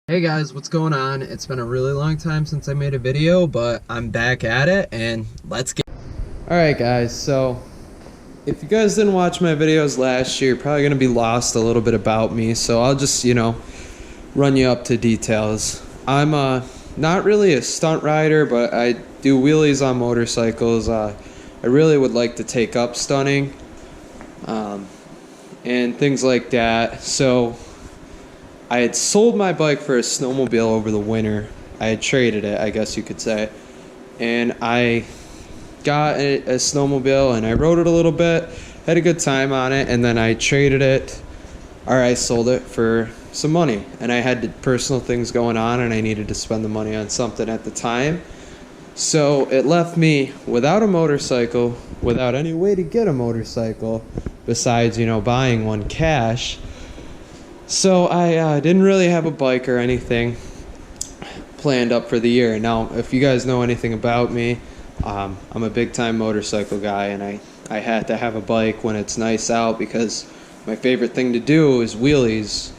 Hey guys, what's going on? It's been a really long time since I made a video, but I'm back at it and let's get. Alright guys, so if you guys didn't watch my videos last year, you're probably going to be lost a little bit about me, so I'll just, run you up to details. I'm not really a stunt rider, but I do wheelies on motorcycles. I really would like to take up stunning and things like that. So I had sold my bike for a snowmobile over the winter. I had traded it, I guess you could say. And I got a snowmobile and I rode it a little bit, had a good time on it, and then I traded it, or I sold it for some money. And I had personal things going on and I needed to spend the money on something at the time. So it left me without a motorcycle, without any way to get a motorcycle, besides, buying one cash. So I didn't really have a bike or anything planned up for the year. Now, if you guys know anything about me, I'm a big-time motorcycle guy, and I had to have a bike when it's nice out because my favorite thing to do is wheelies.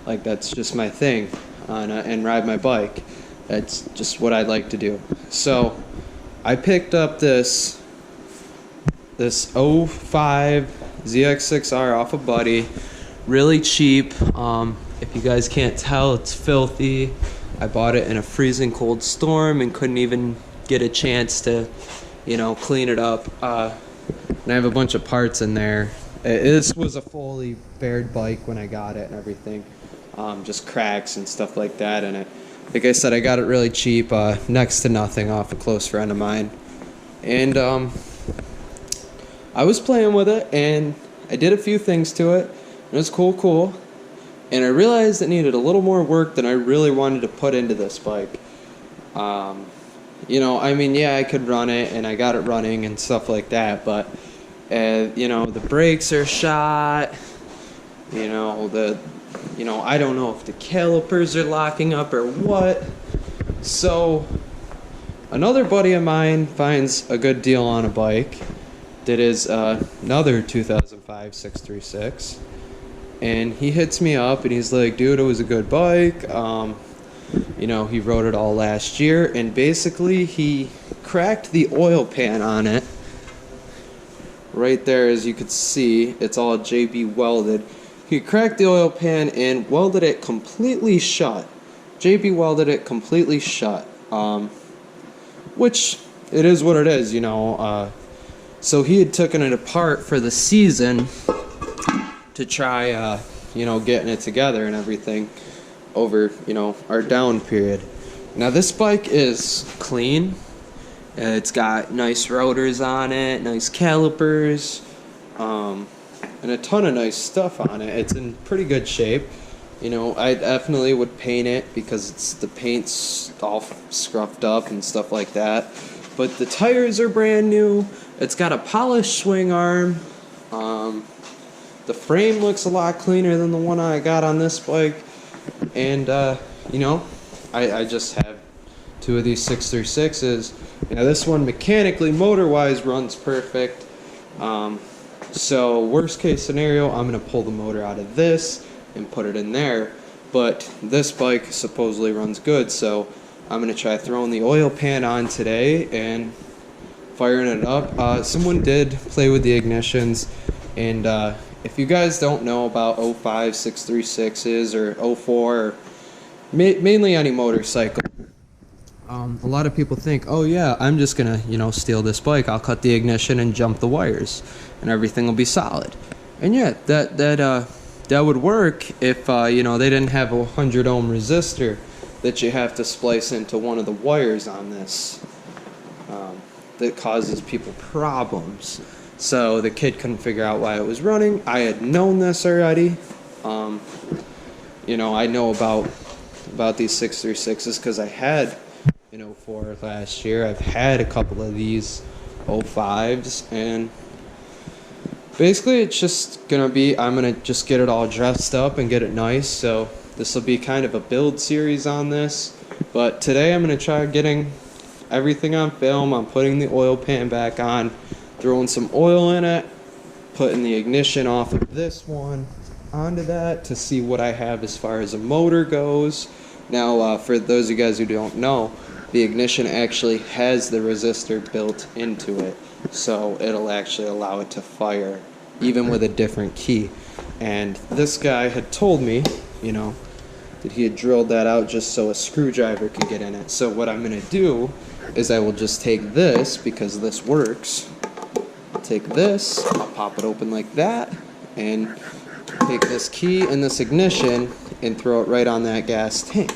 Like, that's just my thing, and ride my bike. That's just what I like to do. So I picked up this '05 ZX6R off a buddy. Really cheap. If you guys can't tell, it's filthy. I bought it in a freezing cold storm and couldn't even get a chance to, clean it up. And I have a bunch of parts in there. This was a fully bared bike when I got it and everything. Just cracks and stuff like that in it. Like I said, I got it really cheap, next to nothing, off a close friend of mine. And I was playing with it and I did a few things to it. It was cool, and I realized it needed a little more work than I really wanted to put into this bike. I could run it, and I got it running and stuff like that, but, the brakes are shot, I don't know if the calipers are locking up or what. So, another buddy of mine finds a good deal on a bike that is another 2005 636. And he hits me up and he's like, dude, it was a good bike. He rode it all last year. And basically, he cracked the oil pan on it. Right there, as you could see, it's all JB welded. He cracked the oil pan and welded it completely shut. JB welded it completely shut. Which, it is what it is, So he had taken it apart for the season to try, getting it together and everything over, our down period. Now this bike is clean. It's got nice rotors on it, nice calipers, and a ton of nice stuff on it. It's in pretty good shape. I definitely would paint it because the paint's all scruffed up and stuff like that. But the tires are brand new. It's got a polished swing arm. The frame looks a lot cleaner than the one I got on this bike. And, I just have two of these 636s. Now, this one mechanically, motor-wise, runs perfect. So, worst case scenario, I'm going to pull the motor out of this and put it in there. But this bike supposedly runs good, so I'm going to try throwing the oil pan on today and firing it up. Someone did play with the ignitions, and if you guys don't know about '05 636s or '04, or mainly any motorcycle, a lot of people think, oh yeah, I'm just gonna steal this bike, I'll cut the ignition and jump the wires and everything will be solid. And yeah, that would work if they didn't have a 100 ohm resistor that you have to splice into one of the wires on this, that causes people problems. So the kid couldn't figure out why it was running. I had known this already. I know about these 636s because I had an '04 last year. I've had a couple of these '05s, and basically it's just gonna be, I'm gonna just get it all dressed up and get it nice. So this will be kind of a build series on this. But today I'm gonna try getting everything on film. I'm putting the oil pan back on, throwing some oil in it, putting the ignition off of this one onto that to see what I have as far as a motor goes. Now, for those of you guys who don't know, the ignition actually has the resistor built into it, so it'll actually allow it to fire even with a different key. And this guy had told me, you know, that he had drilled that out just so a screwdriver could get in it. So what I'm going to do is I will just take this, because this works. I'll take this, I'll pop it open like that, and take this key and this ignition and throw it right on that gas tank,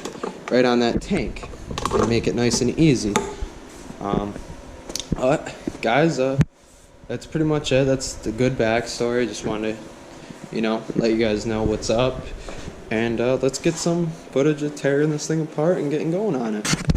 right on that tank, and make it nice and easy. Guys, that's pretty much it. That's the good backstory. Just wanted to, let you guys know what's up. And let's get some footage of tearing this thing apart and getting going on it.